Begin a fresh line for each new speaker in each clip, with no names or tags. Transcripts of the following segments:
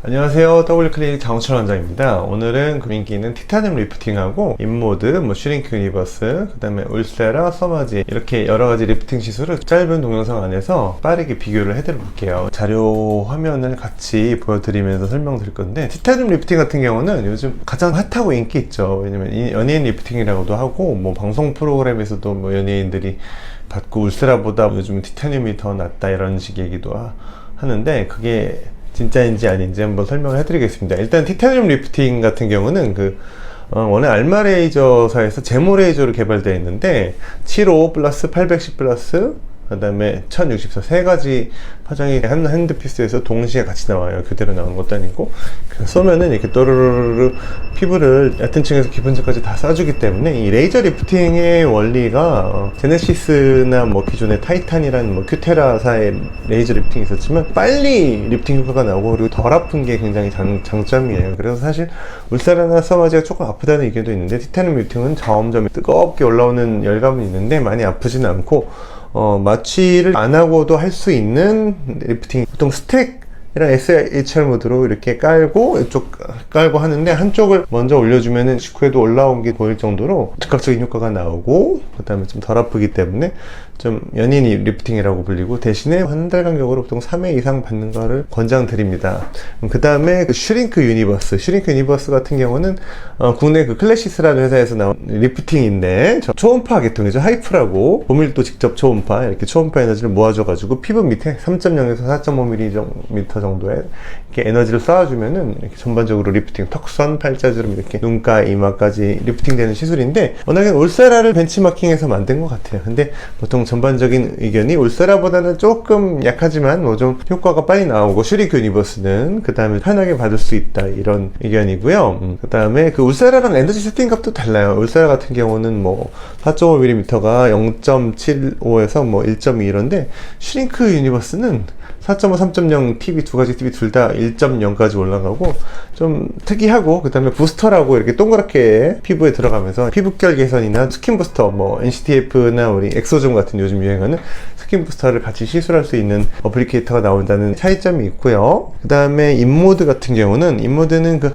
안녕하세요. W클리닉 장우철 원장입니다. 오늘은 인기 있는 티타늄 리프팅하고 인모드, 슈링크 유니버스, 그 다음에 울세라, 서마지 이렇게 여러가지 리프팅 시술을 짧은 동영상 안에서 빠르게 비교를 해드려 볼게요. 자료 화면을 같이 보여드리면서 설명드릴 건데, 티타늄 리프팅 같은 경우는 요즘 가장 핫하고 인기 있죠. 왜냐면 연예인 리프팅이라고도 하고 방송 프로그램에서도 연예인들이 받고 울세라보다 요즘 티타늄이 더 낫다 이런 식 얘기도 하는데, 그게 진짜인지 아닌지 한번 설명을 해드리겠습니다. 일단 티타늄 리프팅 같은 경우는 원래 알마 레이저사에서 제모 레이저로 개발되어 있는데 75 플러스 810 플러스 그 다음에 1064 세 가지 파장이 한 핸드피스에서 동시에 같이 나와요. 그대로 나오는 것도 아니고 쏘면은 이렇게 또르르르 피부를 얕은 층에서 깊은 층까지 다 쏴주기 때문에 이 레이저 리프팅의 원리가 제네시스나 기존의 타이탄이라는 큐테라사의 레이저 리프팅이 있었지만 빨리 리프팅 효과가 나오고 그리고 덜 아픈 게 굉장히 장점이에요. 그래서 사실 울세라나 서마지가 조금 아프다는 의견도 있는데, 티타늄 리프팅은 점점 뜨겁게 올라오는 열감은 있는데 많이 아프지는 않고 마취를 안 하고도 할 수 있는 리프팅, 보통 스택이랑 SHR 모드로 이렇게 깔고 이쪽 깔고 하는데, 한쪽을 먼저 올려주면은 직후에도 올라온 게 보일 정도로 즉각적인 효과가 나오고, 그 다음에 좀 덜 아프기 때문에 좀 연인 리프팅이라고 불리고, 대신에 한 달 간격으로 보통 3회 이상 받는 거를 권장드립니다. 그 다음에 슈링크 유니버스 같은 경우는 국내 클래시스라는 회사에서 나온 리프팅인데, 초음파 계통이죠. 하이프라고 고밀도 직접 초음파, 이렇게 초음파 에너지를 모아줘가지고 피부 밑에 3.0에서 4.5mm 정도의 이렇게 에너지를 쏴주면은 이렇게 전반적으로 리프팅, 턱선, 팔자주름, 이렇게 눈가, 이마까지 리프팅 되는 시술인데, 워낙에 울세라를 벤치마킹해서 만든 것 같아요. 근데 보통 전반적인 의견이 울세라보다는 조금 약하지만 좀 효과가 빨리 나오고, 슈링크 유니버스는 그 다음에 편하게 받을 수 있다, 이런 의견이고요. 그 다음에 울세라랑 에너지 세팅 값도 달라요. 울세라 같은 경우는 4.5mm가 0.75에서 1.2 이런데, 슈링크 유니버스는 4.5, 3.0 TV 두 가지 TV 둘 다 1.0까지 올라가고 좀 특이하고, 그 다음에 부스터라고 이렇게 동그랗게 피부에 들어가면서 피부결 개선이나 스킨 부스터, NCTF나 우리 엑소즘 같은 요즘 유행하는 스킨 부스터를 같이 시술할 수 있는 어플리케이터가 나온다는 차이점이 있고요. 그 다음에 인모드 같은 경우는,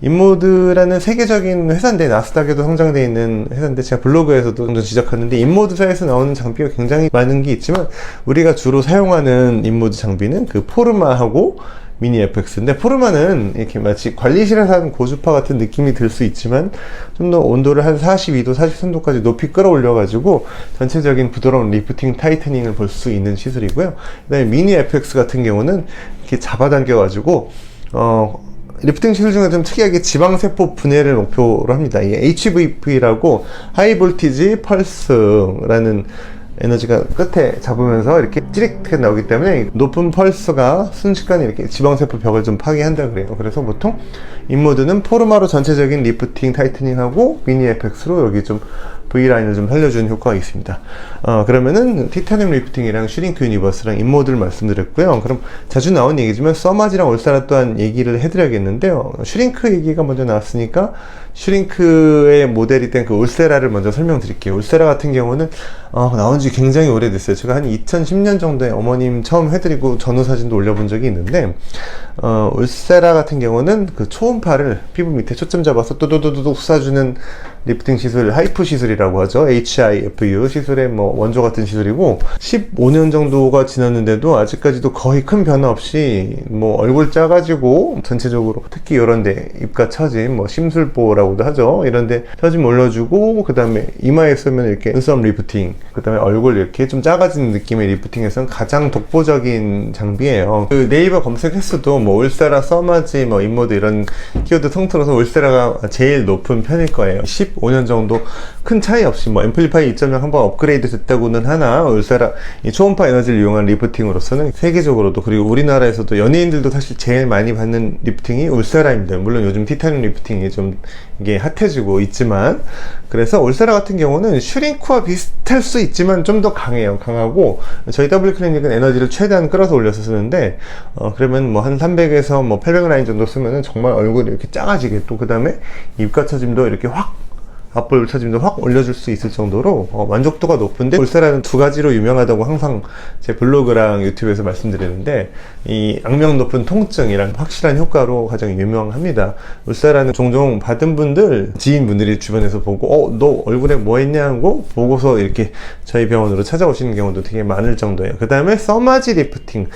인모드라는 세계적인 회사인데, 나스닥에도 상장되어 있는 회사인데, 제가 블로그에서도 종종 지적하는데, 인모드사에서 나오는 장비가 굉장히 많은 게 있지만 우리가 주로 사용하는 인모드 장비는 포르마하고 미니 FX인데, 포르마는 이렇게 마치 관리실에서 하는 고주파 같은 느낌이 들 수 있지만 좀 더 온도를 한 42도, 43도까지 높이 끌어올려 가지고 전체적인 부드러운 리프팅, 타이트닝을 볼 수 있는 시술이고요. 그 다음에 미니 FX 같은 경우는 이렇게 잡아당겨 가지고 리프팅 시술 중에 좀 특이하게 지방세포 분해를 목표로 합니다. 이 HVP라고 하이 볼티지 펄스라는 에너지가 끝에 잡으면서 이렇게 찌릿하게 나오기 때문에 높은 펄스가 순식간에 이렇게 지방세포 벽을 좀 파괴한다 그래요. 그래서 보통 인모드는 포르마로 전체적인 리프팅, 타이트닝하고 미니 FX로 여기 좀 V라인을 좀 살려주는 효과가 있습니다. 그러면은 티타늄 리프팅이랑 슈링크 유니버스랑 인모드를 말씀드렸고요. 그럼 자주 나온 얘기지만 서마지랑 울세라 또한 얘기를 해드려야겠는데요. 슈링크 얘기가 먼저 나왔으니까 슈링크의 모델이 된 울세라를 먼저 설명드릴게요. 울세라 같은 경우는 나온 지 굉장히 오래됐어요. 제가 한 2010년 정도에 어머님 처음 해드리고 전후 사진도 올려본 적이 있는데, 울세라 같은 경우는 초음파를 피부 밑에 초점 잡아서 또도도도독 쏴주는 리프팅 시술, 하이프 시술이라고 하죠. HIFU 시술의 원조 같은 시술이고, 15년 정도가 지났는데도 아직까지도 거의 큰 변화 없이 얼굴 작아지고, 전체적으로 특히 이런데 입가 처짐, 심술보라고도 하죠. 이런데 처짐 올려주고, 그 다음에 이마에 쓰면 이렇게 눈썹 리프팅, 그 다음에 얼굴 이렇게 좀 작아지는 느낌의 리프팅에서는 가장 독보적인 장비예요. 네이버 검색 횟수도 울세라, 서마지, 인모드 이런 키워드 통틀어서 울세라가 제일 높은 편일 거예요. 15년 정도 큰 차이 없이 앰플리파이 2.0 한번 업그레이드 됐다고는 하나, 울세라 이 초음파 에너지를 이용한 리프팅으로서는 세계적으로도, 그리고 우리나라에서도 연예인들도 사실 제일 많이 받는 리프팅이 울세라입니다. 물론 요즘 티타늄 리프팅이 좀 이게 핫해지고 있지만, 그래서 울세라 같은 경우는 슈링크와 비슷할 수 있지만 좀 더 강하고, 저희 W클리닉은 에너지를 최대한 끌어서 올려서 쓰는데, 그러면 한 300에서 800 라인 정도 쓰면은 정말 얼굴이 이렇게 작아지게, 또 그 다음에 입가 처짐도 이렇게 확 앞볼 처짐도 확 올려줄 수 있을 정도로 만족도가 높은데, 울세라는 두 가지로 유명하다고 항상 제 블로그랑 유튜브에서 말씀드리는데, 이 악명 높은 통증이랑 확실한 효과로 가장 유명합니다. 울세라는 종종 받은 분들, 지인분들이 주변에서 보고 너 얼굴에 뭐 했냐 하고 보고서 이렇게 저희 병원으로 찾아오시는 경우도 되게 많을 정도예요. 그 다음에 서마지 리프팅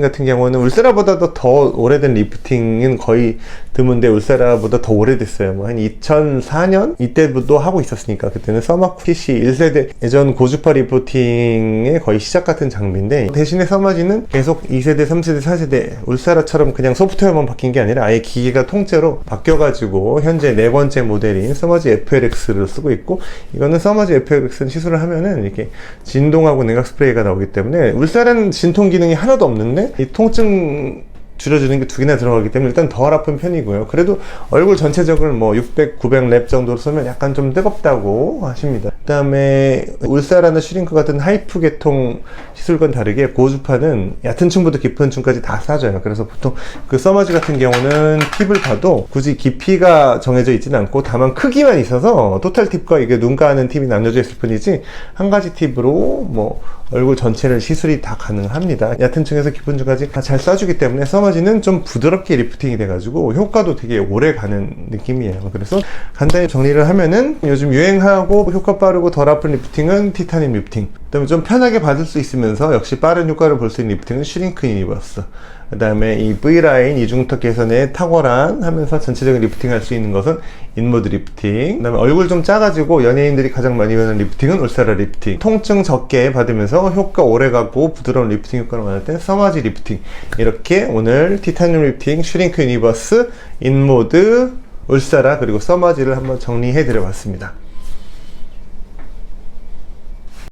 같은 경우는 울세라보다도 더 오래된 리프팅은 거의 드문데, 울세라보다 더 오래됐어요. 뭐 한 2004년 이때부터 하고 있었으니까, 그때는 서마쿠 PC 1세대 예전 고주파 리프팅의 거의 시작 같은 장비인데, 대신에 서마지는 계속 2세대, 3세대, 4세대 울세라처럼 그냥 소프트웨어만 바뀐 게 아니라 아예 기계가 통째로 바뀌어가지고 현재 4번째 모델인 서마지 FLX를 쓰고 있고, 이거는 서마지 FLX는 시술을 하면은 이렇게 진동하고 냉각 스프레이가 나오기 때문에, 울세라는 진통 기능이 하나도 없는데 이 통증 줄여주는 게 2개나 들어가기 때문에 일단 덜 아픈 편이고요. 그래도 얼굴 전체적으로 뭐 600, 900렙 정도로 쏘면 약간 좀 뜨겁다고 하십니다. 그 다음에 울세라나 슈링크 같은 하이프 계통 시술과는 다르게 고주파는 얕은 층부터 깊은 층까지 다 싸줘요. 그래서 보통 그 서머지 같은 경우는 팁을 봐도 굳이 깊이가 정해져 있지는 않고 다만 크기만 있어서 토탈 팁과 이게 눈가 하는 팁이 나눠져 있을 뿐이지, 한 가지 팁으로 뭐 얼굴 전체를 시술이 다 가능합니다. 얕은 층에서 깊은 층까지 다 잘 쏴주기 때문에 서머지는 좀 부드럽게 리프팅이 돼가지고 효과도 되게 오래 가는 느낌이에요. 그래서 간단히 정리를 하면은, 요즘 유행하고 효과 빠르고 덜 아픈 리프팅은 티타늄 리프팅, 그 다음에 좀 편하게 받을 수 있으면서 역시 빠른 효과를 볼 수 있는 리프팅은 슈링크 유니버스, 그 다음에 이 V라인 이중턱 개선에 탁월한 하면서 전체적인 리프팅 할 수 있는 것은 인모드 리프팅, 그 다음에 얼굴 좀 작아지고 연예인들이 가장 많이 하는 리프팅은 울세라 리프팅, 통증 적게 받으면서 효과 오래가고 부드러운 리프팅 효과를 원할 때 서마지 리프팅, 이렇게 오늘 티타늄 리프팅, 슈링크 유니버스, 인모드, 울세라 그리고 서마지를 한번 정리해 드려 봤습니다.